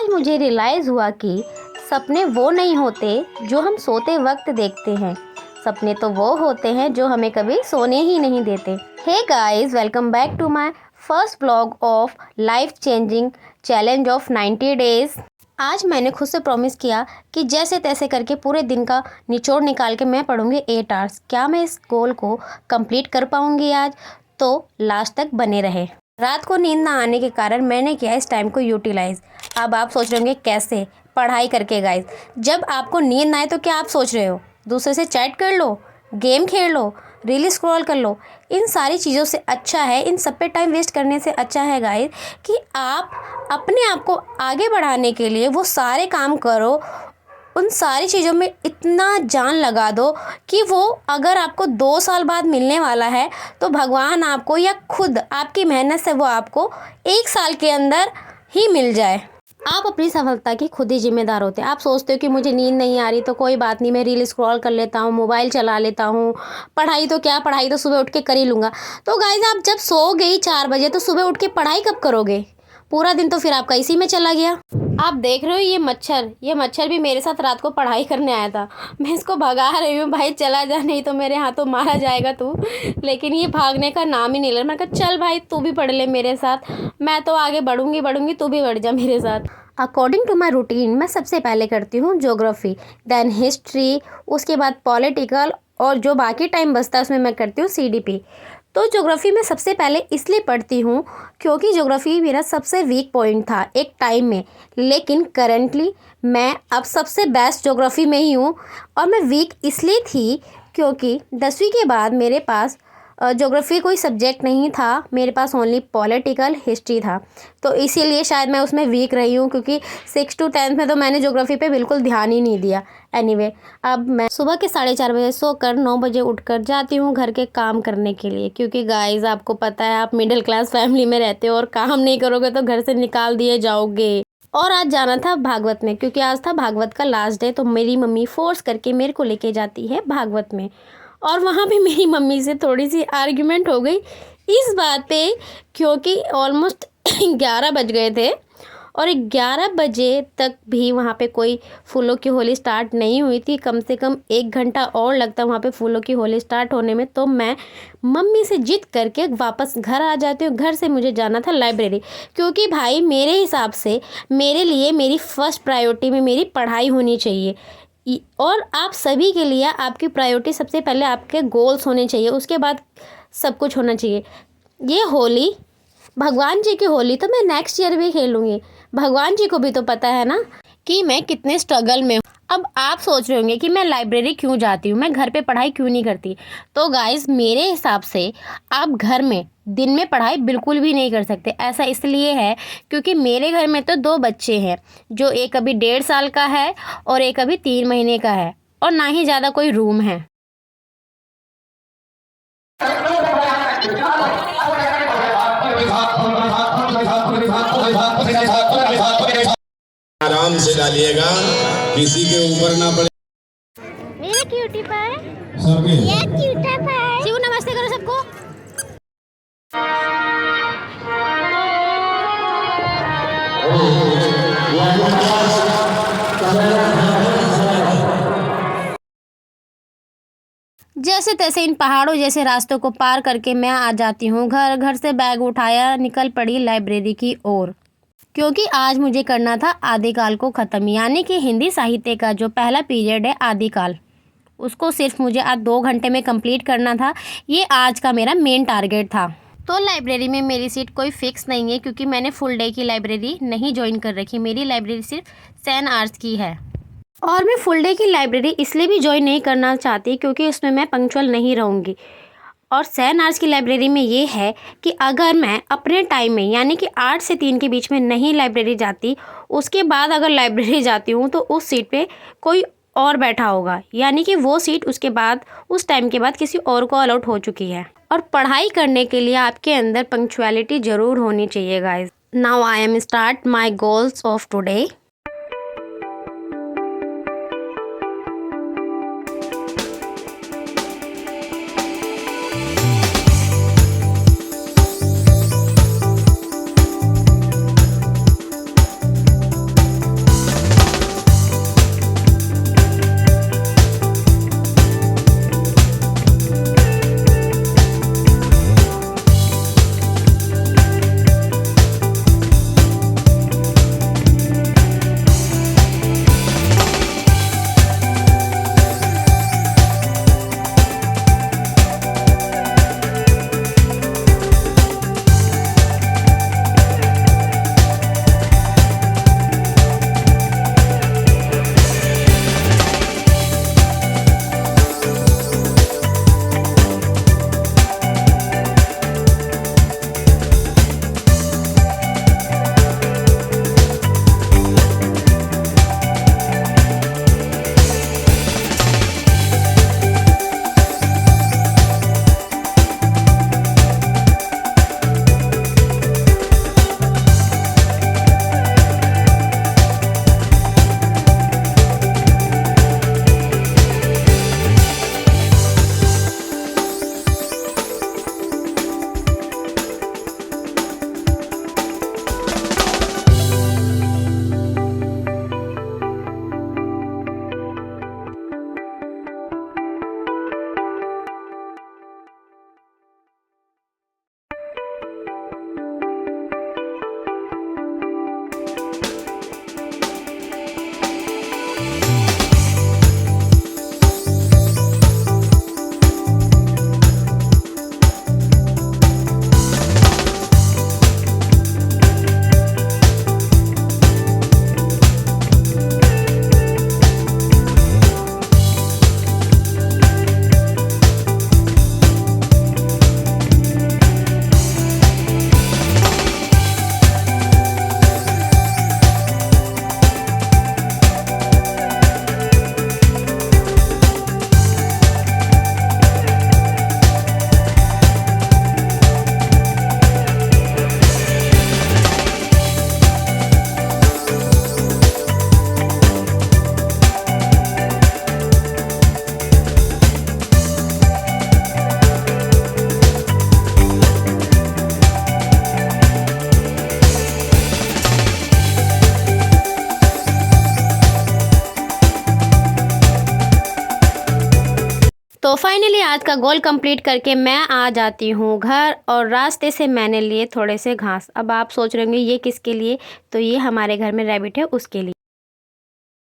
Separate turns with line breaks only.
आज मुझे रियलाइज़ हुआ कि सपने वो नहीं होते जो हम सोते वक्त देखते हैं। सपने तो वो होते हैं जो हमें कभी सोने ही नहीं देते। Hey guys, welcome back to my first blog of life changing challenge of 90 days. आज मैंने खुद से प्रॉमिस किया कि जैसे तैसे करके पूरे दिन का निचोड़ निकाल के मैं पढ़ूंगी 8 आवर्स। क्या मैं इस गोल को कंप्लीट कर पाऊंगी आज? तो लास्ट तक बने रहे। रात को नींद ना आने के कारण मैंने किया इस टाइम को यूटिलाइज। अब आप सोच रहे होंगे कैसे? पढ़ाई करके गाइस। जब आपको नींद ना आए तो क्या आप सोच रहे हो? दूसरे से चैट कर लो, गेम खेल लो, रील स्क्रॉल कर लो। इन सारी चीज़ों से अच्छा है, इन सब पे टाइम वेस्ट करने से अच्छा है गाइस कि आप अपने आप को आगे बढ़ाने के लिए वो सारे काम करो। उन सारी चीज़ों में इतना जान लगा दो कि वो अगर आपको 2 साल बाद मिलने वाला है तो भगवान आपको या खुद आपकी मेहनत से वो आपको 1 साल के अंदर ही मिल जाए। आप अपनी सफलता की खुद ही जिम्मेदार होते हैं। आप सोचते हो कि मुझे नींद नहीं आ रही तो कोई बात नहीं, मैं रील स्क्रॉल कर लेता हूँ, मोबाइल चला लेता हूँ, पढ़ाई तो क्या, पढ़ाई तो सुबह उठ के कर ही लूँगा। तो गाइस, आप जब सो गई 4 बजे तो सुबह उठ के पढ़ाई कब करोगे? पूरा दिन तो फिर आपका इसी में चला गया। आप देख रहे हो ये मच्छर भी मेरे साथ रात को पढ़ाई करने आया था। मैं इसको भगा रही हूँ, भाई चला जा, नहीं तो मेरे हाथों मारा जाएगा तू। लेकिन ये भागने का नाम ही नहीं ले रहा। मैं कहा चल भाई तू भी पढ़ ले मेरे साथ, मैं तो आगे बढ़ूंगी, तू भी बढ़ जा मेरे साथ। अकॉर्डिंग टू माई रूटीन मैं सबसे पहले करती हूँ ज्योग्राफी, देन हिस्ट्री, उसके बाद पॉलिटिकल, और जो बाकी टाइम बचता है उसमें मैं करती हूँ CDP। तो ज्योग्राफी में सबसे पहले इसलिए पढ़ती हूँ क्योंकि ज्योग्राफी मेरा सबसे वीक पॉइंट था एक टाइम में, लेकिन करंटली मैं अब सबसे बेस्ट ज्योग्राफी में ही हूँ। और मैं वीक इसलिए थी क्योंकि 10वीं के बाद मेरे पास ज्योग्राफी कोई सब्जेक्ट नहीं था, मेरे पास ओनली पॉलिटिकल हिस्ट्री था। तो इसीलिए शायद मैं उसमें वीक रही हूँ, क्योंकि 6 to 10 में तो मैंने ज्योग्राफी पे बिल्कुल ध्यान ही नहीं दिया। एनीवे, अब मैं सुबह के 4:30 बजे सोकर 9 बजे उठकर जाती हूँ घर के काम करने के लिए, क्योंकि गाइस आपको पता है आप मिडिल क्लास फैमिली में रहते हो और काम नहीं करोगे तो घर से निकाल दिए जाओगे। और आज जाना था भागवत में, क्योंकि आज था भागवत का लास्ट डे। तो मेरी मम्मी फोर्स करके मेरे को लेके जाती है भागवत में, और वहाँ भी मेरी मम्मी से थोड़ी सी आर्ग्यूमेंट हो गई इस बात पे, क्योंकि ऑलमोस्ट 11 बज गए थे और 11 बजे तक भी वहाँ पे कोई फूलों की होली स्टार्ट नहीं हुई थी। कम से कम 1 घंटा और लगता वहाँ पे फूलों की होली स्टार्ट होने में। तो मैं मम्मी से जिद करके वापस घर आ जाती हूँ। घर से मुझे जाना था लाइब्रेरी, क्योंकि भाई मेरे हिसाब से मेरे लिए मेरी फर्स्ट प्रायोरिटी में मेरी पढ़ाई होनी चाहिए। और आप सभी के लिए आपकी प्रायोरिटी सबसे पहले आपके गोल्स होने चाहिए, उसके बाद सब कुछ होना चाहिए। ये होली भगवान जी की होली तो मैं नेक्स्ट ईयर भी खेलूँगी। भगवान जी को भी तो पता है ना कि मैं कितने स्ट्रगल में हूँ। अब आप सोच रहे होंगे कि मैं लाइब्रेरी क्यों जाती हूँ, मैं घर पे पढ़ाई क्यों नहीं करती। तो गाइस, मेरे हिसाब से आप घर में दिन में पढ़ाई बिल्कुल भी नहीं कर सकते। ऐसा इसलिए है क्योंकि मेरे घर में तो 2 बच्चे हैं, जो एक अभी 1.5 साल का है और एक अभी 3 महीने का है, और ना ही ज़्यादा कोई रूम है।
आराम से डालिएगा, किसी के ऊपर ना पड़े।
मेरे क्यूटी पाए,
सबके
ये क्यूटा पाए। शिव नमस्ते करो सबको। जैसे तैसे इन पहाड़ों जैसे रास्तों को पार करके मैं आ जाती हूँ घर। घर से बैग उठाया, निकल पड़ी लाइब्रेरी की ओर, क्योंकि आज मुझे करना था आदिकाल को ख़त्म, यानी कि हिंदी साहित्य का जो पहला पीरियड है आदिकाल, उसको सिर्फ मुझे आज 2 घंटे में कंप्लीट करना था। ये आज का मेरा मेन टारगेट था। तो लाइब्रेरी में मेरी सीट कोई फिक्स नहीं है, क्योंकि मैंने फुल डे की लाइब्रेरी नहीं ज्वाइन कर रखी। मेरी लाइब्रेरी सिर्फ 7 आवर्स की है, और मैं फुल डे की लाइब्रेरी इसलिए भी ज्वाइन नहीं करना चाहती क्योंकि उसमें मैं पंक्चुअल नहीं रहूँगी। और 7 आवर्स की लाइब्रेरी में ये है कि अगर मैं अपने टाइम में, यानी कि 8 से 3 के बीच में नहीं लाइब्रेरी जाती, उसके बाद अगर लाइब्रेरी जाती हूँ तो उस सीट पे कोई और बैठा होगा, यानी कि वो सीट उसके बाद, उस टाइम के बाद किसी और को अलॉट हो चुकी है। और पढ़ाई करने के लिए आपके अंदर पंक्चुअलिटी ज़रूर होनी चाहिए guys. Now I am start my goals of today. तो फाइनली आज का गोल कंप्लीट करके मैं आ जाती हूँ घर और रास्ते से मैंने लिए थोड़े से घास। अब आप सोच रहे होंगे ये किसके लिए, तो ये हमारे घर में रैबिट है उसके लिए।